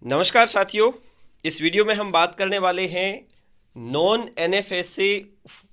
नमस्कार साथियों, इस वीडियो में हम बात करने वाले हैं नॉन एनएफएसए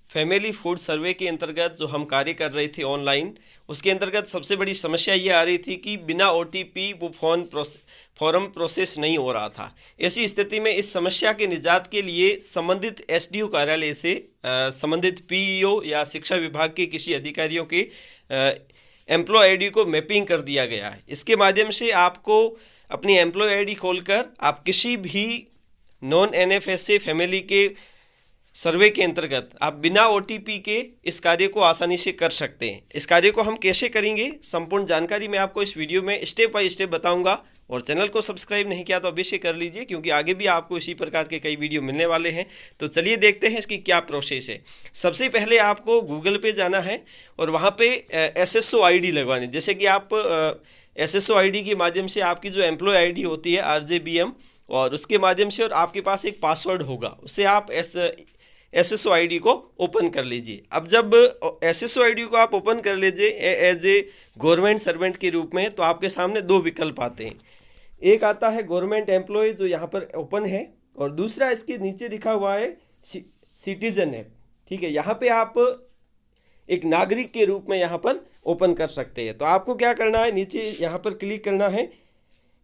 फैमिली फूड सर्वे के अंतर्गत जो हम कार्य कर रहे थे ऑनलाइन। उसके अंतर्गत सबसे बड़ी समस्या ये आ रही थी कि बिना ओटीपी वो फॉर्म प्रोसेस नहीं हो रहा था। ऐसी स्थिति में इस समस्या के निजात के लिए संबंधित एसडीओ कार्यालय से संबंधित पीईओ या शिक्षा विभाग के किसी अधिकारियों के एम्प्लॉय आईडी को मैपिंग कर दिया गया है। इसके माध्यम से आपको अपनी एम्प्लॉय आईडी खोलकर आप किसी भी नॉन एनएफएसए फैमिली के सर्वे के अंतर्गत आप बिना ओटीपी के इस कार्य को आसानी से कर सकते हैं। इस कार्य को हम कैसे करेंगे, संपूर्ण जानकारी मैं आपको इस वीडियो में स्टेप बाय स्टेप बताऊंगा। और चैनल को सब्सक्राइब नहीं किया तो अवश्य कर लीजिए, क्योंकि आगे भी आपको इसी प्रकार के कई वीडियो मिलने वाले हैं। तो चलिए देखते हैं इसकी क्या प्रोसेस है। सबसे पहले आपको गूगल पे जाना है और वहाँ पे एसएसओ आईडी लगवानी। जैसे कि आप एसएसओ आईडी के माध्यम से आपकी जो एम्प्लॉय आईडी होती है RJBM, और उसके माध्यम से और आपके पास एक पासवर्ड होगा, उससे आप एसएसओ आईडी को ओपन कर लीजिए। अब जब एसएसओ आईडी को आप ओपन कर लीजिए एज ए गवर्नमेंट सर्वेंट के रूप में, तो आपके सामने दो विकल्प आते हैं। एक आता है गवर्नमेंट एम्प्लॉय जो यहाँ पर ओपन है, और दूसरा इसके नीचे दिखा हुआ है सिटीजन ऐप। ठीक है, यहाँ पे आप एक नागरिक के रूप में यहाँ पर ओपन कर सकते हैं। तो आपको क्या करना है, नीचे यहाँ पर क्लिक करना है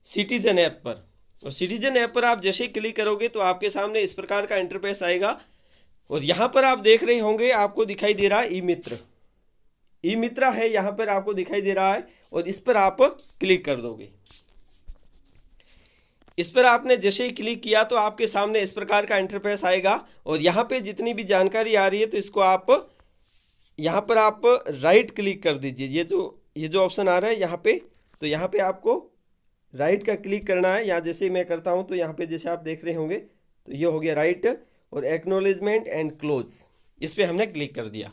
सिटीजन ऐप पर। और सिटीजन ऐप पर आप जैसे ही क्लिक करोगे तो आपके सामने इस प्रकार का इंटरफेस आएगा। और यहाँ पर आप देख रहे होंगे, आपको दिखाई दे रहा है ई मित्र है, यहाँ पर आपको दिखाई दे रहा है, और इस पर आप क्लिक कर दोगे। इस पर आपने जैसे ही क्लिक किया तो आपके सामने इस प्रकार का इंटरफेस आएगा। और यहाँ पे जितनी भी जानकारी आ रही है तो इसको आप यहाँ पर आप राइट क्लिक कर दीजिए। ये जो ऑप्शन आ रहा है यहाँ पे, तो यहाँ पे आपको राइट का क्लिक करना है। यहाँ जैसे मैं करता हूँ तो यहाँ पे जैसे आप देख रहे होंगे, तो ये हो गया राइट, और एक्नॉलेजमेंट एंड क्लोज, इस पर हमने क्लिक कर दिया।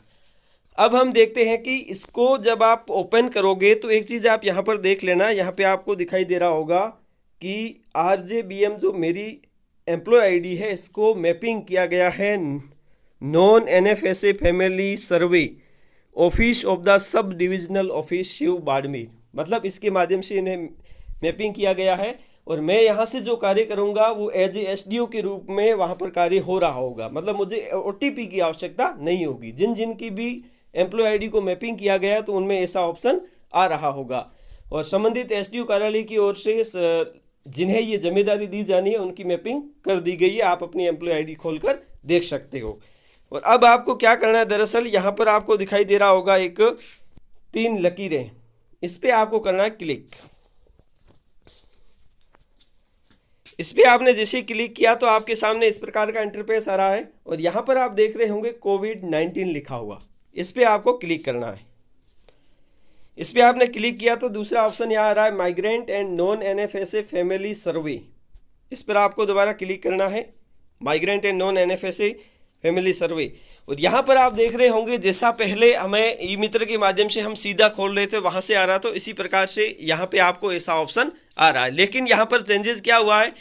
अब हम देखते हैं कि इसको जब आप ओपन करोगे तो एक चीज़ आप यहाँ पर देख लेना। यहाँ पे आपको दिखाई दे रहा होगा कि RJBM जो मेरी एम्प्लॉय आईडी है, इसको मैपिंग किया गया है non NFSA family survey office of the sub divisional office Shiv Barmer. मतलब इसके माध्यम से इन्हें मैपिंग किया गया है, और मैं यहाँ से जो कार्य करूँगा वो एज ए SDO के रूप में वहाँ पर कार्य हो रहा होगा। मतलब मुझे OTP की आवश्यकता नहीं होगी। जिन की भी एम्प्लॉय आईडी को मैपिंग किया गया है तो उनमें ऐसा ऑप्शन आ रहा होगा। और संबंधित SDO कार्यालय की ओर से जिन्हें ये जिम्मेदारी दी जानी है उनकी मैपिंग कर दी गई है। आप अपनी एम्प्लॉय आईडी खोलकर देख सकते हो। और अब आपको क्या करना है, दरअसल यहाँ पर आपको दिखाई दे रहा होगा एक 3 लकीरें, इस पर आपको करना है क्लिक। इस पर आपने जैसे क्लिक किया तो आपके सामने इस प्रकार का इंटरफेस आ रहा है, और यहाँ पर आप देख रहे होंगे COVID-19 लिखा हुआ, इस पर आपको क्लिक करना है। इस पर आपने क्लिक किया तो दूसरा ऑप्शन यहाँ आ रहा है migrant and non NFSA family survey, इस पर आपको दोबारा क्लिक करना है, migrant and non NFSA family survey. और यहाँ पर आप देख रहे होंगे जैसा पहले हमें ई मित्र के माध्यम से हम सीधा खोल रहे थे वहाँ से आ रहा, तो इसी प्रकार से यहाँ पे आपको ऐसा ऑप्शन आ रहा है। लेकिन यहाँ पर चेंजेस क्या हुआ है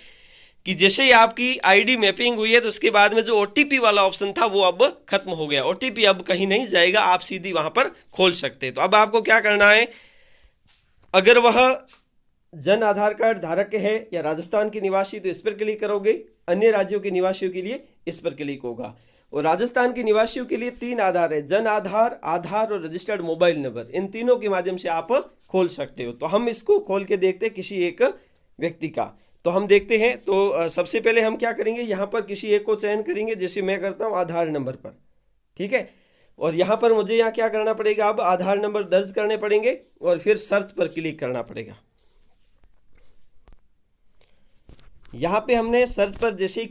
कि जैसे ही आपकी आईडी मैपिंग हुई है तो उसके बाद में जो OTP वाला ऑप्शन था वो अब खत्म हो गया। OTP अब कहीं नहीं जाएगा, आप सीधी वहाँ पर खोल सकते हैं। तो अब आपको क्या करना है, अगर वह जन आधार कार्ड धारक है या राजस्थान के निवासी तो इस पर क्लिक करोगे, अन्य राज्यों के निवासियों के लिए इस पर क्लिक होगा। और राजस्थान के निवासियों के लिए 3 आधार है, जन आधार, आधार और रजिस्टर्ड मोबाइल नंबर, इन तीनों के माध्यम से आप खोल सकते हो। तो हम इसको खोल के देखते हैं किसी एक व्यक्ति का। तो हम देखते हैं, तो सबसे पहले हम क्या करेंगे, यहाँ पर किसी एक को चयन करेंगे। जैसे मैं करता हूँ आधार नंबर पर, ठीक है। और यहाँ पर मुझे यहाँ क्या करना पड़ेगा, अब आधार नंबर दर्ज करने पड़ेंगे और फिर सर्च पर क्लिक करना पड़ेगा। यहाँ पे हमने सर्च पर जैसे ही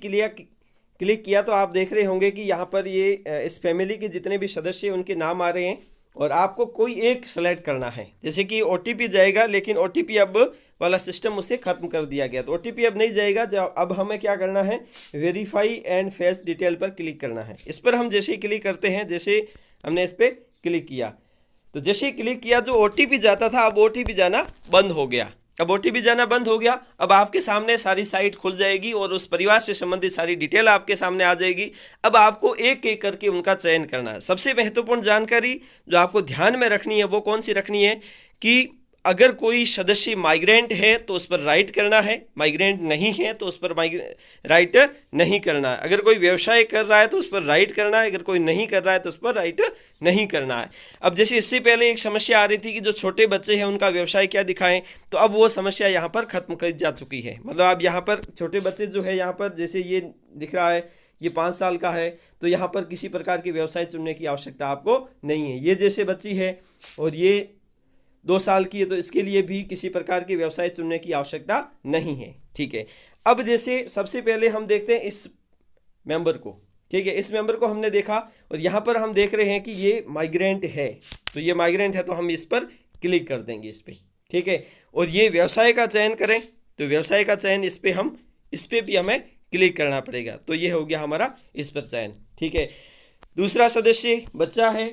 क्लिक किया तो आप देख रहे होंगे कि यहाँ पर ये इस फैमिली के जितने भी सदस्य हैं उनके नाम आ रहे हैं, और आपको कोई एक सेलेक्ट करना है। जैसे कि OTP जाएगा, लेकिन OTP अब वाला सिस्टम उसे खत्म कर दिया गया, तो OTP अब नहीं जाएगा। अब हमें क्या करना है, वेरीफाई एंड फेस डिटेल पर क्लिक करना है। इस पर हम जैसे ही क्लिक करते हैं, जैसे हमने इस पर क्लिक किया तो जैसे ही क्लिक किया जो OTP जाता था अब OTP जाना बंद हो गया। अब OTP जाना बंद हो गया। अब आपके सामने सारी साइट खुल जाएगी और उस परिवार से संबंधित सारी डिटेल आपके सामने आ जाएगी। अब आपको एक एक करके उनका चयन करना है। सबसे महत्वपूर्ण जानकारी जो आपको ध्यान में रखनी है वो कौन सी रखनी है कि अगर कोई सदस्य माइग्रेंट है तो उस पर राइट करना है, माइग्रेंट नहीं है तो उस पर राइट नहीं करना है। अगर कोई व्यवसाय कर रहा है तो उस पर राइट करना है, अगर कोई नहीं कर रहा है तो उस पर राइट नहीं करना है। अब जैसे इससे पहले एक समस्या आ रही थी कि जो छोटे बच्चे हैं उनका व्यवसाय क्या दिखाएं, तो अब वो समस्या यहाँ पर खत्म कर जा चुकी है। मतलब अब यहाँ पर छोटे बच्चे जो है, यहाँ पर जैसे ये दिख रहा है ये 5 साल का है, तो यहाँ पर किसी प्रकार के व्यवसाय चुनने की आवश्यकता आपको नहीं है। ये जैसे बच्ची है और ये 2 साल की है, तो इसके लिए भी किसी प्रकार के व्यवसाय चुनने की आवश्यकता नहीं है। ठीक है, अब जैसे सबसे पहले हम देखते हैं इस मेंबर को। ठीक है, इस मेंबर को हमने देखा और यहाँ पर हम देख रहे हैं कि ये माइग्रेंट है, तो ये माइग्रेंट है तो हम इस पर क्लिक कर देंगे इस पर। ठीक है, और ये व्यवसाय का चयन करें तो व्यवसाय का चयन इस पर भी हमें क्लिक करना पड़ेगा। तो ये हो गया हमारा इस पर चयन। ठीक है, दूसरा सदस्य बच्चा है,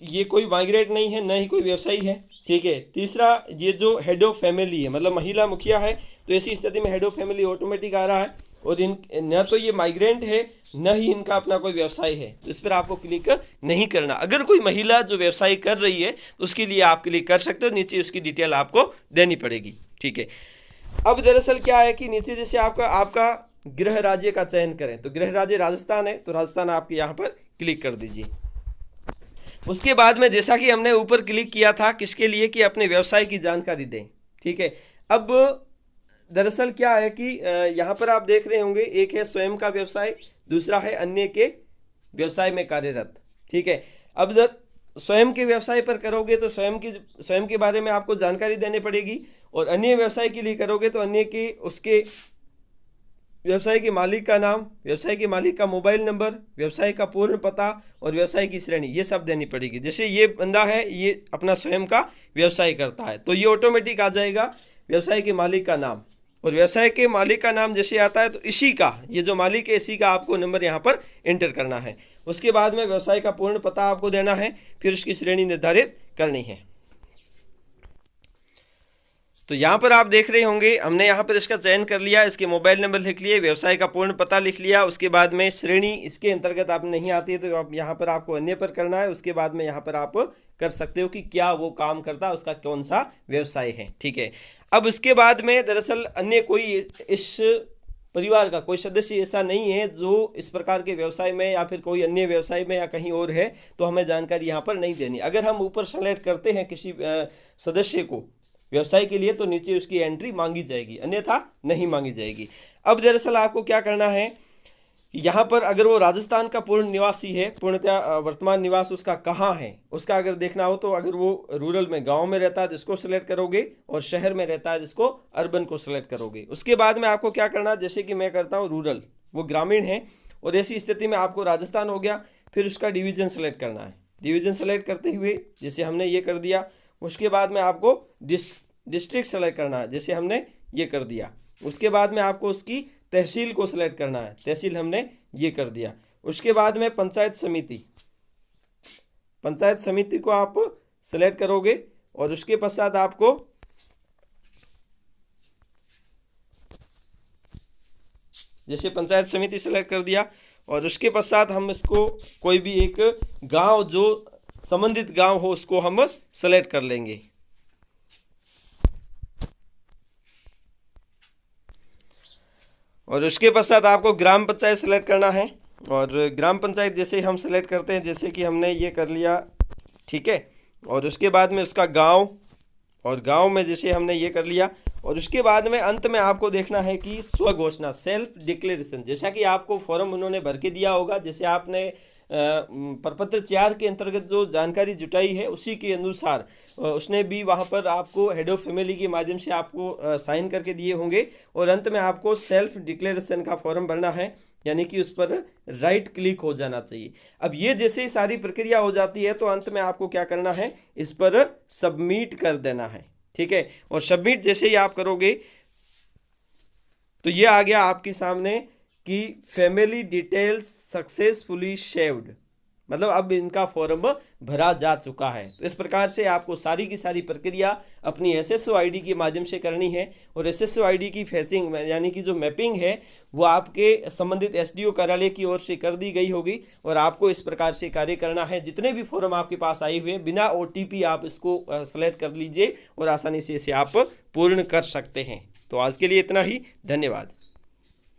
ये कोई माइग्रेट नहीं है, न ही कोई व्यवसायी है। ठीक है, तीसरा ये जो हेड ऑफ फैमिली है, मतलब महिला मुखिया है, तो ऐसी स्थिति में हेड ऑफ फैमिली ऑटोमेटिक आ रहा है और न तो ये माइग्रेंट है न ही इनका अपना कोई व्यवसाय है, तो इस पर आपको क्लिक नहीं करना। अगर कोई महिला जो व्यवसाय कर रही है तो उसके लिए आप क्लिक कर सकते हो, नीचे उसकी डिटेल आपको देनी पड़ेगी। ठीक है, अब दरअसल क्या है कि नीचे जैसे आपका गृह राज्य का चयन करें, तो गृह राज्य राजस्थान है, तो राजस्थान आपके यहाँ पर क्लिक कर दीजिए। उसके बाद में जैसा कि हमने ऊपर क्लिक किया था किसके लिए, कि अपने व्यवसाय की जानकारी दें। ठीक है, अब दरअसल क्या है कि यहाँ पर आप देख रहे होंगे, एक है स्वयं का व्यवसाय, दूसरा है अन्य के व्यवसाय में कार्यरत। ठीक है, अब स्वयं के व्यवसाय पर करोगे तो स्वयं के बारे में आपको जानकारी देनी पड़ेगी, और अन्य व्यवसाय के लिए करोगे तो अन्य के उसके व्यवसाय के मालिक का नाम, व्यवसाय के मालिक का मोबाइल नंबर, व्यवसाय का पूर्ण पता और व्यवसाय की श्रेणी, ये सब देनी पड़ेगी। जैसे ये बंदा है, ये अपना स्वयं का व्यवसाय करता है, तो ये ऑटोमेटिक आ जाएगा व्यवसाय के मालिक का नाम, और व्यवसाय के मालिक का नाम जैसे आता है तो इसी का, ये जो मालिक है इसी का आपको नंबर यहाँ पर एंटर करना है। उसके बाद में व्यवसाय का पूर्ण पता आपको देना है, फिर उसकी श्रेणी निर्धारित करनी है। तो यहाँ पर आप देख रहे होंगे हमने यहाँ पर इसका चयन कर लिया, इसके मोबाइल नंबर लिख लिए, व्यवसाय का पूर्ण पता लिख लिया, उसके बाद में श्रेणी इसके अंतर्गत आप नहीं आती है तो आप यहाँ पर आपको अन्य पर करना है। उसके बाद में यहाँ पर आप कर सकते हो कि क्या वो काम करता है, उसका कौन सा व्यवसाय है। ठीक है, अब उसके बाद में दरअसल अन्य कोई इस परिवार का कोई सदस्य ऐसा नहीं है जो इस प्रकार के व्यवसाय में या फिर कोई अन्य व्यवसाय में या कहीं और है, तो हमें जानकारी यहाँ पर नहीं देनी। अगर हम ऊपर सेलेक्ट करते हैं किसी सदस्य को व्यवसाय के लिए तो नीचे उसकी एंट्री मांगी जाएगी, अन्यथा नहीं मांगी जाएगी। अब दरअसल आपको क्या करना है, यहाँ पर अगर वो राजस्थान का पूर्ण निवासी है, पूर्णतः वर्तमान निवास उसका कहाँ है उसका अगर देखना हो, तो अगर वो रूरल में गांव में रहता है तो इसको सिलेक्ट करोगे, और शहर में रहता है जिसको अर्बन को सिलेक्ट करोगे। उसके बाद में आपको क्या करना, जैसे कि मैं करता हूँ रूरल, वो ग्रामीण है, और ऐसी स्थिति में आपको राजस्थान हो गया, फिर उसका डिवीजन सेलेक्ट करना है। डिवीजन सेलेक्ट करते हुए जैसे हमने ये कर दिया, उसके बाद में आपको डिस्ट्रिक्ट सेलेक्ट करना है, जैसे हमने ये कर दिया। उसके बाद में आपको उसकी तहसील को सिलेक्ट करना है, तहसील हमने ये कर दिया। उसके बाद में पंचायत समिति को आप सिलेक्ट करोगे, और उसके पश्चात आपको जैसे पंचायत समिति सेलेक्ट कर दिया, और उसके पश्चात हम इसको कोई भी एक गांव जो संबंधित गांव हो उसको हम सेलेक्ट कर लेंगे। और उसके पश्चात आपको ग्राम पंचायत सेलेक्ट करना है, और ग्राम पंचायत जैसे हम सेलेक्ट करते हैं, जैसे कि हमने ये कर लिया। ठीक है, और उसके बाद में उसका गांव, और गांव में जैसे हमने ये कर लिया, और उसके बाद में अंत में आपको देखना है कि स्वघोषणा, सेल्फ डिक्लेरेशन, जैसा कि आपको फॉर्म उन्होंने भर के दिया होगा, जैसे आपने प्रपत्र 4 के अंतर्गत जो जानकारी जुटाई है उसी के अनुसार उसने भी वहाँ पर आपको हेड ऑफ फैमिली के माध्यम से आपको साइन करके दिए होंगे, और अंत में आपको सेल्फ डिक्लेरेशन का फॉर्म भरना है, यानी कि उस पर राइट क्लिक हो जाना चाहिए। अब ये जैसे ही सारी प्रक्रिया हो जाती है तो अंत में आपको क्या करना है, इस पर सबमिट कर देना है। ठीक है, और सबमिट जैसे ही आप करोगे तो ये आ गया आपके सामने कि फैमिली डिटेल्स सक्सेसफुली सेव्ड। मतलब अब इनका फॉर्म भरा जा चुका है। तो इस प्रकार से आपको सारी की सारी प्रक्रिया अपनी एसएसओ आईडी के माध्यम से करनी है, और एसएसओ आईडी की फेसिंग यानी कि जो मैपिंग है वो आपके संबंधित एसडीओ कार्यालय की ओर से कर दी गई होगी, और आपको इस प्रकार से कार्य करना है। जितने भी फॉर्म आपके पास आए हुए हैं बिना ओटीपी आप इसको सेलेक्ट कर लीजिए और आसानी से इसे आप पूर्ण कर सकते हैं। तो आज के लिए इतना ही, धन्यवाद।